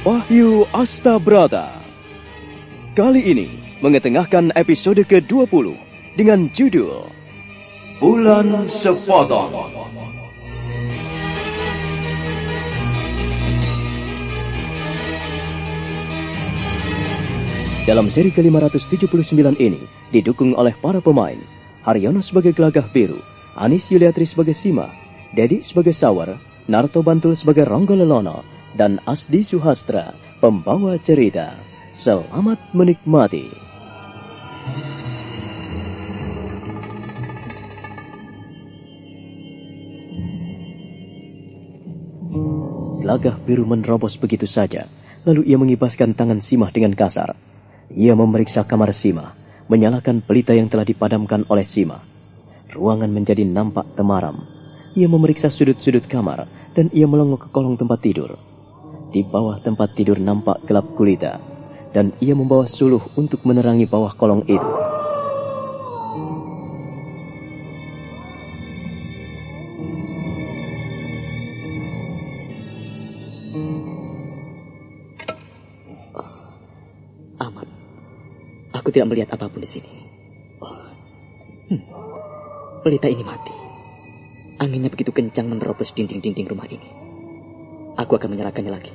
Wahyu Astabrata. Kali ini mengetengahkan episode ke-20 dengan judul Bulan Sepotong. Dalam seri ke-579 ini didukung oleh para pemain Haryono sebagai Gelagah Biru, Anis Yuliatri sebagai Sima, Dedi sebagai Sawar, Narto Bantul sebagai Ronggo Lelono, dan Asdi Suhastra, pembawa cerita. Selamat menikmati. Gelagah Biru menerobos begitu saja, lalu ia mengibaskan tangan Simah dengan kasar. Ia memeriksa kamar Simah, menyalakan pelita yang telah dipadamkan oleh Simah. Ruangan menjadi nampak temaram. Ia memeriksa sudut-sudut kamar, dan ia melongo ke kolong tempat tidur. Di bawah tempat tidur nampak gelap gulita, dan ia membawa suluh untuk menerangi bawah kolong itu. Aman. Aku tidak melihat apapun di sini. Pelita ini mati. Anginnya begitu kencang menerobos dinding-dinding rumah ini. Aku akan menyalakannya lagi.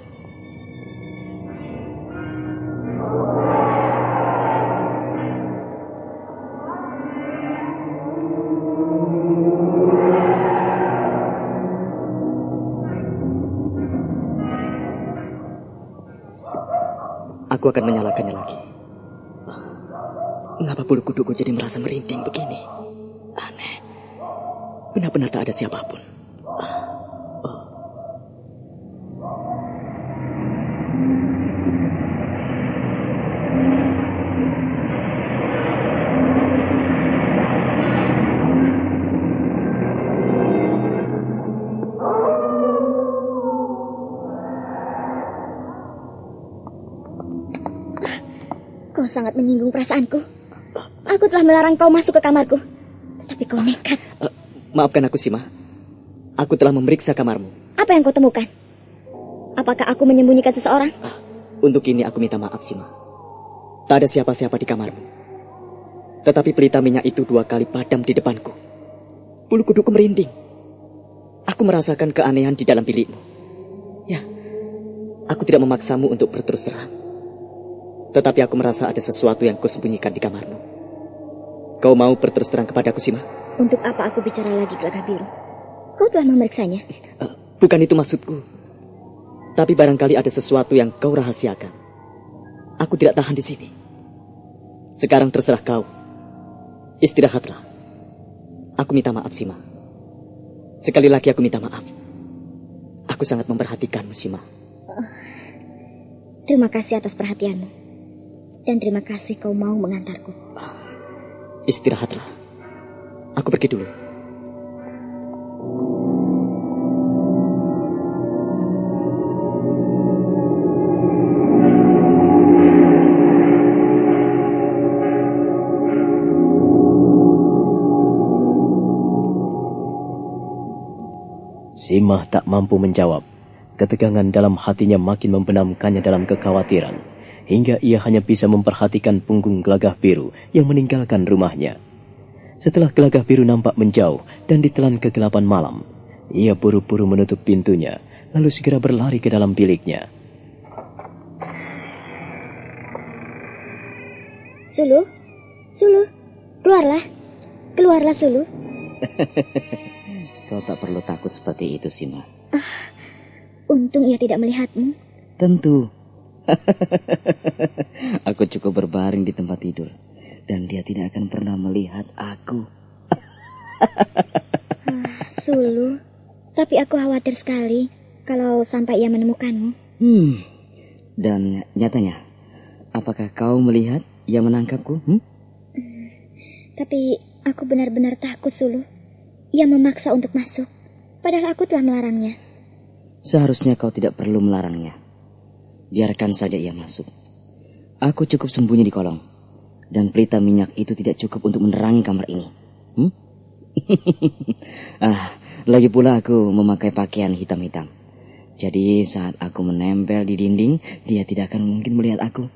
Aku akan menyalakannya lagi. Mengapa bulu kuduku jadi merasa merinding begini? Aneh. Benar-benar tak ada siapapun. Kau sangat menyinggung perasaanku. Aku telah melarang kau masuk ke kamarku, tapi kau nekat. Maafkan aku, Sima. Aku telah memeriksa kamarmu. Apa yang kau temukan? Apakah aku menyembunyikan seseorang? Untuk ini aku minta maaf, Sima. Tak ada siapa-siapa di kamarmu. Tetapi pelita minyak itu 2 kali padam di depanku. Bulu kuduku merinding. Aku merasakan keanehan di dalam bilikmu. Ya, aku tidak memaksamu untuk berterus terang. Tetapi aku merasa ada sesuatu yang kau sembunyikan di kamarmu. Kau mau berterus terang kepadaku, Sima? Untuk apa aku bicara lagi, Gelagah Biru? Kau telah memeriksanya. Bukan itu maksudku. Tapi barangkali ada sesuatu yang kau rahasiakan. Aku tidak tahan di sini. Sekarang terserah kau. Istirahatlah. Aku minta maaf, Sima. Sekali lagi aku minta maaf. Aku sangat memperhatikanmu, Sima. Terima kasih atas perhatianmu. Dan terima kasih kau mau mengantarku. Istirahatlah. Aku pergi dulu. Simah tak mampu menjawab. Ketegangan dalam hatinya makin membenamkannya dalam kekhawatiran, hingga ia hanya bisa memperhatikan punggung Gelagah Biru yang meninggalkan rumahnya. Setelah Gelagah Biru nampak menjauh dan ditelan kegelapan malam, ia buru-buru menutup pintunya, lalu segera berlari ke dalam biliknya. Suluh, Suluh, keluarlah. Keluarlah, Suluh. Kau tak perlu takut seperti itu, Sima. Untung ia tidak melihatmu. Tentu. Aku cukup berbaring di tempat tidur, dan dia tidak akan pernah melihat aku. Suluh, tapi aku khawatir sekali kalau sampai ia menemukanmu. Dan nyatanya, apakah kau melihat ia menangkapku? Tapi aku benar-benar takut, Suluh. Ia memaksa untuk masuk, padahal aku telah melarangnya. Seharusnya kau tidak perlu melarangnya. Biarkan saja ia masuk. Aku cukup sembunyi di kolong. Dan pelita minyak itu tidak cukup untuk menerangi kamar ini. Lagi pula aku memakai pakaian hitam-hitam. Jadi saat aku menempel di dinding, dia tidak akan mungkin melihat aku.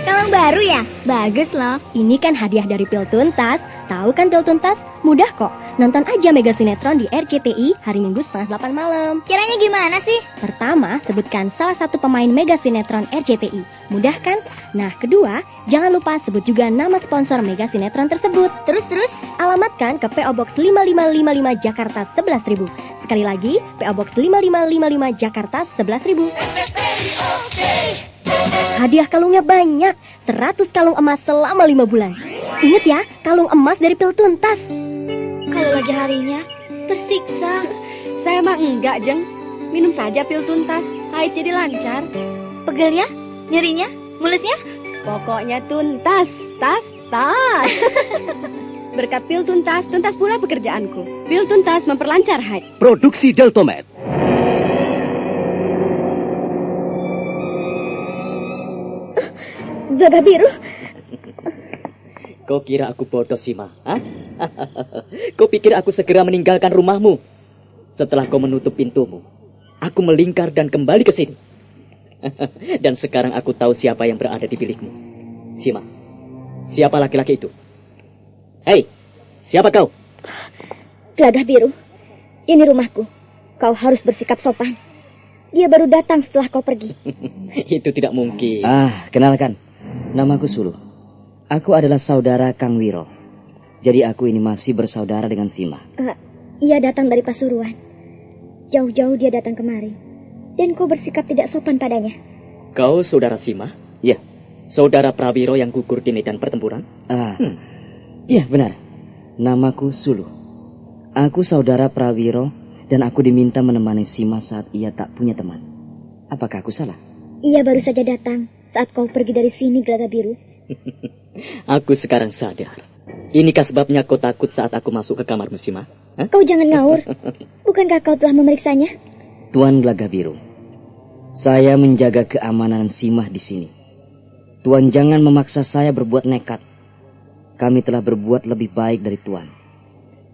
Kalung baru ya? Bagus loh. Ini kan hadiah dari Pil Tuntas. Tahu kan Pil Tuntas? Mudah kok. Nonton aja Mega Sinetron di RCTI hari Minggu 7:30 malam. Caranya gimana sih? Pertama, sebutkan salah satu pemain Mega Sinetron RCTI. Mudah kan? Nah, kedua, jangan lupa sebut juga nama sponsor Mega Sinetron tersebut. Terus, alamatkan ke PO Box 5555 Jakarta 11.000. Sekali lagi, PO Box 5555 Jakarta 11.000. Hadiah kalungnya banyak, 100 kalung emas selama 5 bulan. Ingat ya, kalung emas dari Pil Tuntas. Kalau lagi harinya, tersiksa. Saya mah enggak, Jeng. Minum saja Pil Tuntas, haid jadi lancar. Pegelnya, nyerinya, mulusnya. Pokoknya tuntas, tas. Berkat Pil Tuntas, tuntas pula pekerjaanku. Pil Tuntas memperlancar haid. Produksi Deltomed. Gagah biru. Kau kira aku bodoh, Sima? Hah? Kau pikir aku segera meninggalkan rumahmu? Setelah kau menutup pintumu, aku melingkar dan kembali ke sini. Dan sekarang aku tahu siapa yang berada di bilikmu. Sima, siapa laki-laki itu? Hei, siapa kau? Gagah biru, ini rumahku. Kau harus bersikap sopan. Dia baru datang setelah kau pergi. Itu tidak mungkin. Kenalkan. Namaku Suluh. Aku adalah saudara Kang Wiro. Jadi aku ini masih bersaudara dengan Sima. Ia datang dari Pasuruan. Jauh-jauh dia datang kemari. Dan kau bersikap tidak sopan padanya. Kau saudara Sima? Ya. Saudara Prawiro yang gugur di medan pertempuran? Iya, benar. Namaku Suluh. Aku saudara Prawiro dan aku diminta menemani Sima saat ia tak punya teman. Apakah aku salah? Ia baru saja datang saat kau pergi dari sini, Gagah Biru. Aku sekarang sadar. Inikah sebabnya kau takut saat aku masuk ke kamarmu, Sima? Hah? Kau jangan ngawur. Bukankah kau telah memeriksanya? Tuan Gagah Biru, saya menjaga keamanan Simah di sini. Tuan jangan memaksa saya berbuat nekat. Kami telah berbuat lebih baik dari Tuan.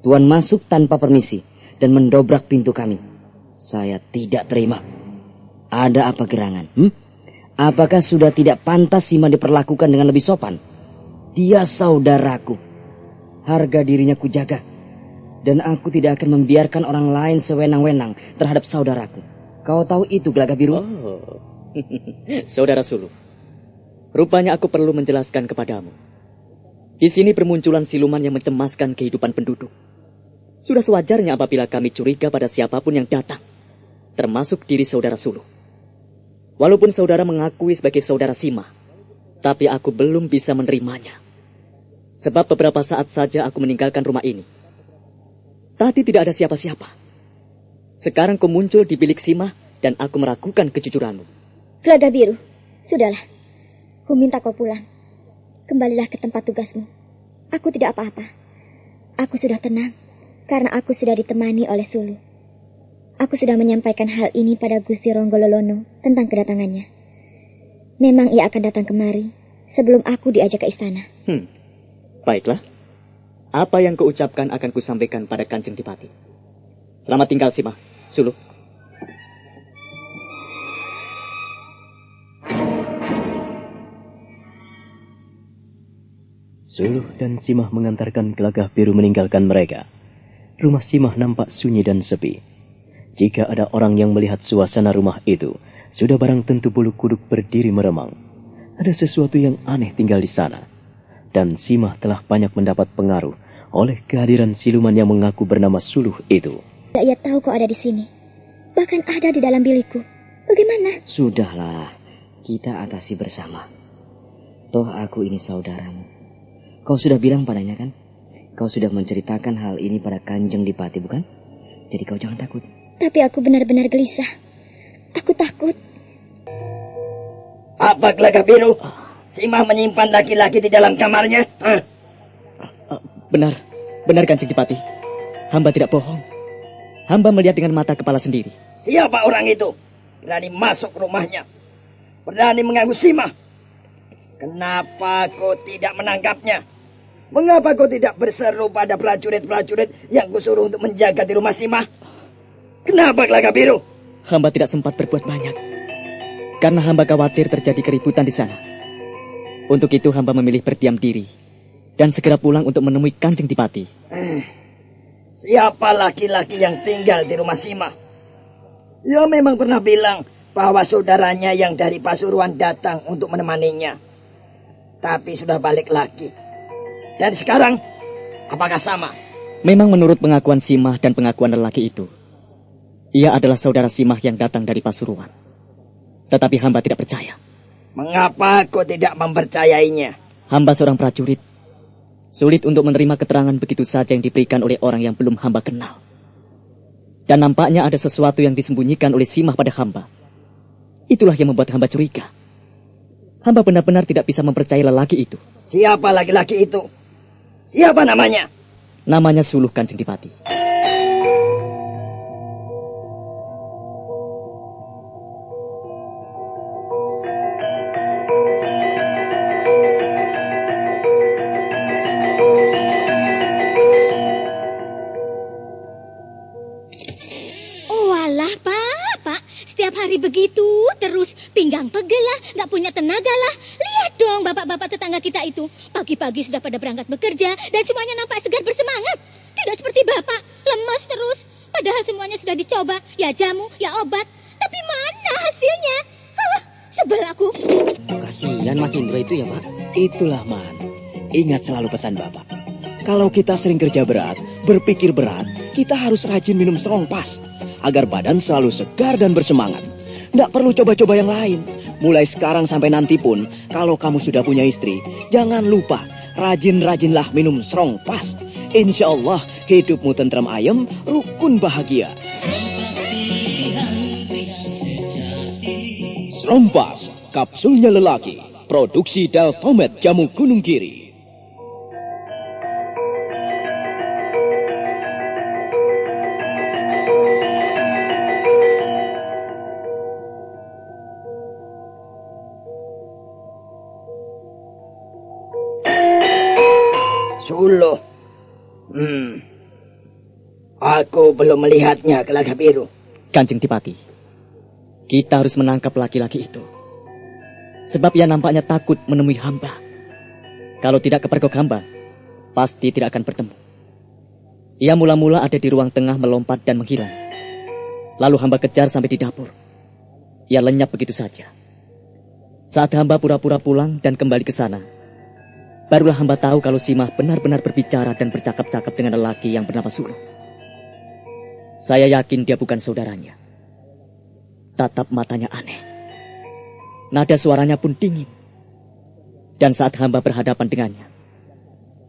Tuan masuk tanpa permisi dan mendobrak pintu kami. Saya tidak terima. Ada apa gerangan? Apakah sudah tidak pantas Sima diperlakukan dengan lebih sopan? Dia saudaraku. Harga dirinya kujaga. Dan aku tidak akan membiarkan orang lain sewenang-wenang terhadap saudaraku. Kau tahu itu, Gagah Biru? Saudara Suluh, rupanya aku perlu menjelaskan kepadamu. Di sini bermunculan siluman yang mencemaskan kehidupan penduduk. Sudah sewajarnya apabila kami curiga pada siapapun yang datang, termasuk diri saudara Suluh. Walaupun saudara mengakui sebagai saudara Sima, tapi aku belum bisa menerimanya. Sebab beberapa saat saja aku meninggalkan rumah ini. Tadi tidak ada siapa-siapa. Sekarang kau muncul di bilik Sima dan aku meragukan kejujuranmu. Gagah Biru, sudahlah. Ku minta kau pulang. Kembalilah ke tempat tugasmu. Aku tidak apa-apa. Aku sudah tenang karena aku sudah ditemani oleh Suluh. Aku sudah menyampaikan hal ini pada Gusti Ronggololono tentang kedatangannya. Memang ia akan datang kemari sebelum aku diajak ke istana. Baiklah. Apa yang kau ucapkan akan kusampaikan pada Kanjeng Dipati. Selamat tinggal, Sima. Suluh. Suluh dan Simah mengantarkan Gagah Biru meninggalkan mereka. Rumah Simah nampak sunyi dan sepi. Jika ada orang yang melihat suasana rumah itu, sudah barang tentu bulu kuduk berdiri meremang. Ada sesuatu yang aneh tinggal di sana. Dan Simah telah banyak mendapat pengaruh oleh kehadiran siluman yang mengaku bernama Suluh itu. Ia tahu kau ada di sini. Bahkan ada di dalam bilikku. Bagaimana? Sudahlah, kita atasi bersama. Toh aku ini saudaramu. Kau sudah bilang padanya kan? Kau sudah menceritakan hal ini pada Kanjeng Dipati, bukan? Jadi kau jangan takut. Tapi aku benar-benar gelisah. Aku takut. Apa, Gagah Biru? Simah menyimpan laki-laki di dalam kamarnya? Benar Kanjeng Dipati. Hamba tidak bohong. Hamba melihat dengan mata kepala sendiri. Siapa orang itu? Berani masuk rumahnya. Berani mengganggu Simah. Kenapa kau tidak menangkapnya? Mengapa kau tidak berseru pada prajurit-prajurit yang kusuruh untuk menjaga di rumah Simah? Kenapa Gelagah Biru? Hamba tidak sempat berbuat banyak. Karena hamba khawatir terjadi keributan di sana. Untuk itu hamba memilih berdiam diri dan segera pulang untuk menemui Kanjeng Dipati. Siapa laki-laki yang tinggal di rumah Simah? Ya memang pernah bilang bahwa saudaranya yang dari Pasuruan datang untuk menemaninya. Tapi sudah balik lagi. Dan sekarang, apakah sama? Memang menurut pengakuan Simah dan pengakuan lelaki itu, ia adalah saudara Simah yang datang dari Pasuruan. Tetapi hamba tidak percaya. Mengapa kau tidak mempercayainya? Hamba seorang prajurit. Sulit untuk menerima keterangan begitu saja yang diberikan oleh orang yang belum hamba kenal. Dan nampaknya ada sesuatu yang disembunyikan oleh Simah pada hamba. Itulah yang membuat hamba curiga. Hamba benar-benar tidak bisa mempercayai lelaki itu. Siapa laki-laki itu? Siapa namanya? Namanya Suluh Kanjeng Dipati. Begitu terus pinggang pegel lah, nggak punya tenaga lah. Lihat dong bapak-bapak tetangga kita itu, pagi-pagi sudah pada berangkat bekerja dan semuanya nampak segar bersemangat. Tidak seperti bapak, lemas terus. Padahal semuanya sudah dicoba, ya jamu, ya obat. Tapi mana hasilnya? Sebel aku. Kasihan Mas Indro itu ya Pak. Itulah Man, ingat selalu pesan Bapak. Kalau kita sering kerja berat, berpikir berat, kita harus rajin minum serongpas agar badan selalu segar dan bersemangat. Nggak perlu coba-coba yang lain. Mulai sekarang sampai nanti pun, kalau kamu sudah punya istri, jangan lupa rajin-rajinlah minum serongpas. Insya Allah hidupmu tentram ayem, rukun bahagia. Serongpas, kapsulnya lelaki, produksi Deltomet Jamu Gunung Kiri. Suluh. Aku belum melihatnya, Gelagah Biru. Kanjeng Dipati, kita harus menangkap laki-laki itu. Sebab ia nampaknya takut menemui hamba. Kalau tidak kepergok hamba, pasti tidak akan bertemu. Ia mula-mula ada di ruang tengah melompat dan menghilang. Lalu hamba kejar sampai di dapur. Ia lenyap begitu saja. Saat hamba pura-pura pulang dan kembali ke sana, barulah hamba tahu kalau Simah benar-benar berbicara dan bercakap-cakap dengan lelaki yang bernama Suluh. Saya yakin dia bukan saudaranya. Tatap matanya aneh. Nada suaranya pun dingin. Dan saat hamba berhadapan dengannya,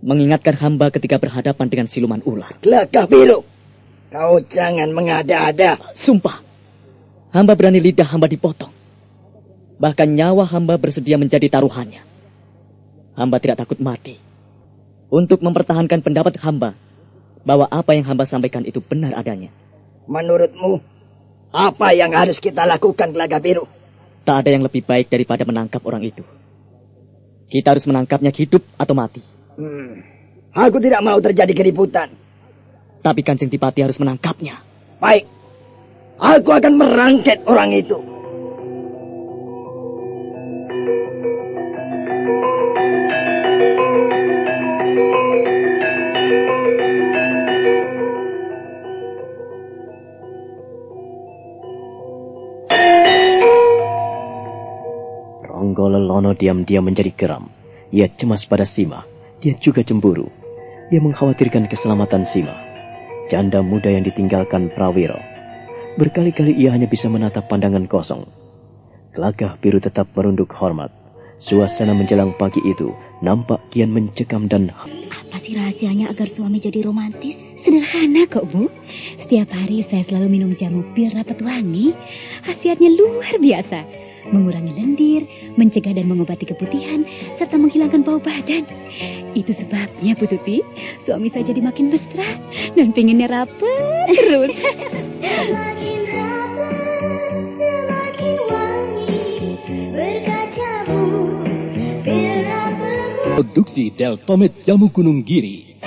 mengingatkan hamba ketika berhadapan dengan siluman ular. Gelagah Biru, kau jangan mengada-ada. Sumpah, hamba berani lidah hamba dipotong. Bahkan nyawa hamba bersedia menjadi taruhannya. Hamba tidak takut mati untuk mempertahankan pendapat hamba bahwa apa yang hamba sampaikan itu benar adanya. Menurutmu, apa yang harus kita lakukan, Gelagah Biru? Tak ada yang lebih baik daripada menangkap orang itu. Kita harus menangkapnya hidup atau mati. Aku tidak mau terjadi keributan. Tapi Kanjeng Dipati harus menangkapnya. Baik, aku akan merangket orang itu. Lelono diam-diam menjadi geram. Ia cemas pada Simah. Dia juga cemburu. Ia mengkhawatirkan keselamatan Simah, janda muda yang ditinggalkan Prawiro. Berkali-kali ia hanya bisa menatap pandangan kosong. Gelagah Biru tetap merunduk hormat. Suasana menjelang pagi itu nampak kian mencekam dan... Apa sih rahasianya agar suami jadi romantis? Sederhana kok, Bu. Setiap hari saya selalu minum jamu pil rapat wangi. Khasiatnya luar biasa. Mengurangi lendir, mencegah dan mengobati keputihan, serta menghilangkan bau badan. Itu sebabnya, Bu Tuti, suami saya jadi makin mesra dan pinginnya rapet terus. Semakin rapet, semakin wangi, berkacamu, pil rapet. Produksi Deltomet Jamu Gunung Giri.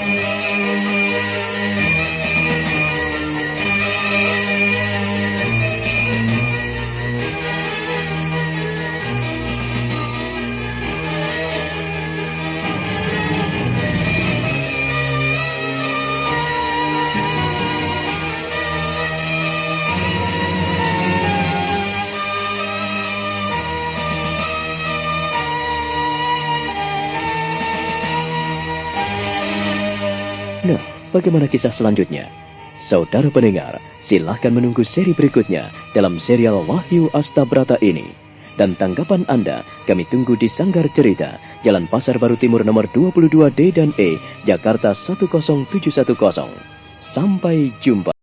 Nah, bagaimana kisah selanjutnya? Saudara pendengar, silahkan menunggu seri berikutnya dalam serial Wahyu Astabrata ini. Dan tanggapan Anda kami tunggu di Sanggar Cerita, Jalan Pasar Baru Timur nomor 22D dan E, Jakarta 10710. Sampai jumpa.